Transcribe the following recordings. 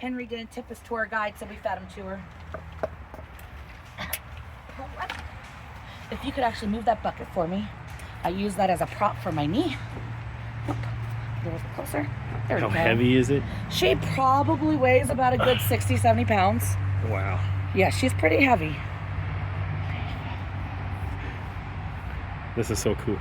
Henry didn't tip his tour guide, so we fed him to her. If you could actually move that bucket for me. I use that as a prop for my knee. Get a little bit closer. There we go. How heavy is it? She probably weighs about a good 60, 70 pounds. Wow. Yeah, she's pretty heavy. This is so cool.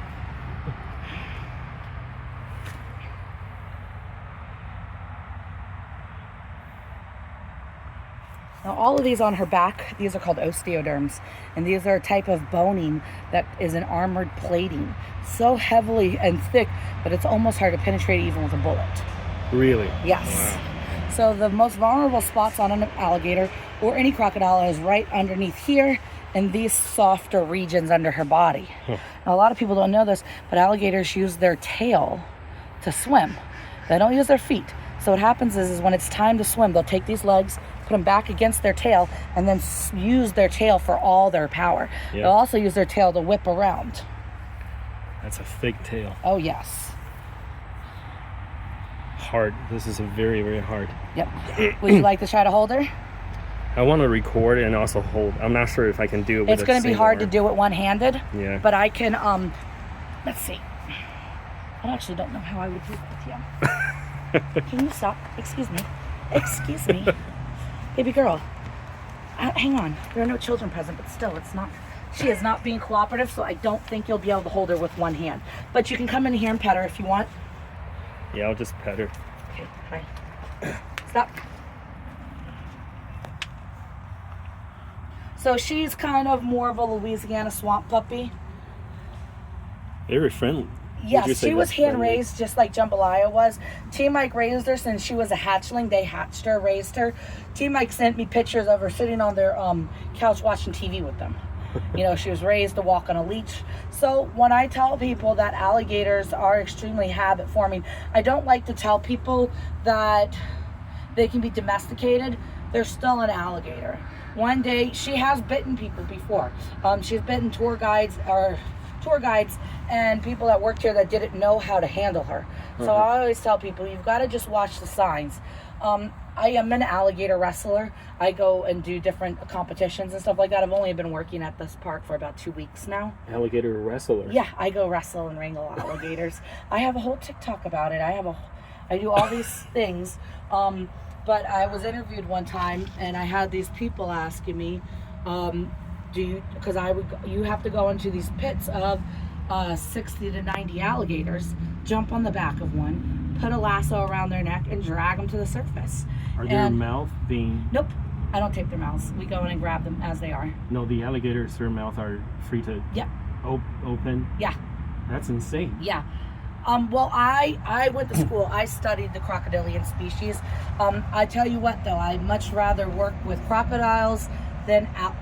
Now all of these on her back, these are called osteoderms, and these are a type of boning that is an armored plating. So heavily and thick, but it's almost hard to penetrate even with a bullet. Really? Yes. Wow. So the most vulnerable spots on an alligator or any crocodile is right underneath here and these softer regions under her body. Huh. Now a lot of people don't know this, but alligators use their tail to swim. They don't use their feet. So what happens is when it's time to swim, they'll take these legs, put them back against their tail, and then use their tail for all their power. Yep. They'll also use their tail to whip around. That's a thick tail. Oh, yes. Hard. This is a very, very hard. Yep. Would you like to try to hold her? I want to record and also hold. I'm not sure if I can do it with It's going to be hard to do it one-handed. Yeah. But I can, let's see. I actually don't know how I would do it with you. Can you stop? Excuse me. Excuse me. Baby girl. Hang on. There are no children present, but still, it's not. She is not being cooperative, so I don't think you'll be able to hold her with one hand. But you can come in here and pet her if you want. Yeah, I'll just pet her. Okay, hi. Stop. So she's kind of more of a Louisiana swamp puppy. Very friendly. Yes, she was hand-raised just like Jambalaya was. T-Mike raised her since she was a hatchling. They hatched her, raised her. T-Mike sent me pictures of her sitting on their couch watching TV with them. You know, she was raised to walk on a leash. So when I tell people that alligators are extremely habit-forming, I don't like to tell people that they can be domesticated. They're still an alligator. One day, she has bitten people before. She's bitten tour guides and people that worked here that didn't know how to handle her. So I always tell people, you've got to just watch the signs. I am an alligator wrestler. I go and do different competitions and stuff like that. I've only been working at this park for about 2 weeks now. Alligator wrestler? Yeah, I go wrestle and wrangle alligators. I have a whole TikTok about it. I do all these things. But I was interviewed one time and I had these people asking me, you have to go into these pits of 60 to 90 alligators, jump on the back of one, put a lasso around their neck, and drag them to the surface. Are their mouth being... Nope, I don't tape their mouths. We go in and grab them as they are. No, the alligators, their mouth are free to open? Yeah. That's insane. Yeah. Well, I went to school. I studied the crocodilian species. I tell you what, though, I'd much rather work with crocodiles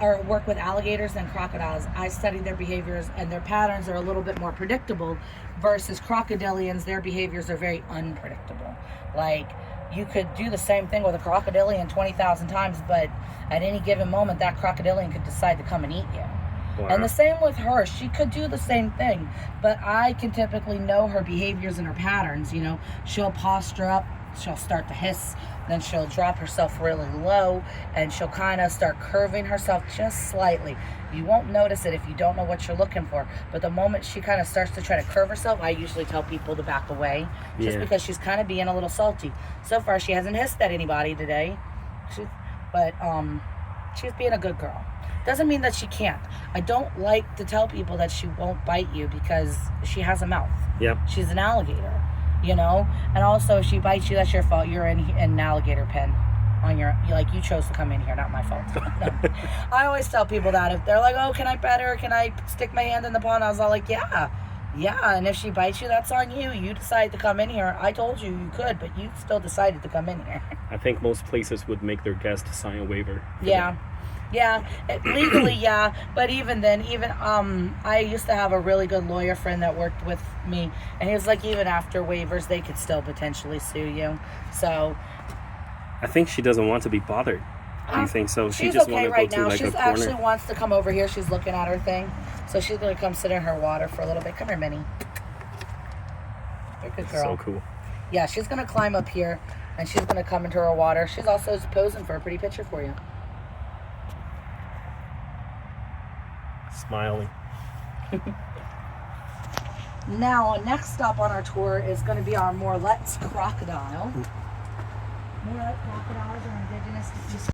or work with alligators than crocodiles. I studied their behaviors, and their patterns are a little bit more predictable versus crocodilians. Their behaviors are very unpredictable. Like, you could do the same thing with a crocodilian 20,000 times, but at any given moment, that crocodilian could decide to come and eat you. Wow. And the same with her. She could do the same thing, but I can typically know her behaviors and her patterns. You know, she'll posture up, she'll start to hiss, then she'll drop herself really low, and she'll kind of start curving herself just slightly. You won't notice it if you don't know what you're looking for, but the moment she kind of starts to try to curve herself, I usually tell people to back away, just because she's kind of being a little salty. So far, she hasn't hissed at anybody today, but she's being a good girl. Doesn't mean that she can't. I don't like to tell people that she won't bite you because she has a mouth. Yep. She's an alligator, you know? And also, if she bites you, that's your fault. You're in an alligator pen. You chose to come in here, not my fault. No. I always tell people that. If they're like, oh, can I pet her? Can I stick my hand in the pond? I was all like, yeah. And if she bites you, that's on you. You decide to come in here. I told you you could, but you still decided to come in here. I think most places would make their guests sign a waiver. Yeah. Yeah, legally, yeah. But even then, I used to have a really good lawyer friend that worked with me, and he was like, even after waivers, they could still potentially sue you. So I think she doesn't want to be bothered. Do you think so? She's just okay right now. Like She's actually wants to come over here. She's looking at her thing, so she's gonna come sit in her water for a little bit. Come here, Minnie. You're a good girl. So cool. Yeah, she's gonna climb up here. And she's going to come into her water. She's also posing for a pretty picture for you. Smiling. Now, next stop on our tour is going to be our Morlet's crocodile. Morlet crocodiles are indigenous to East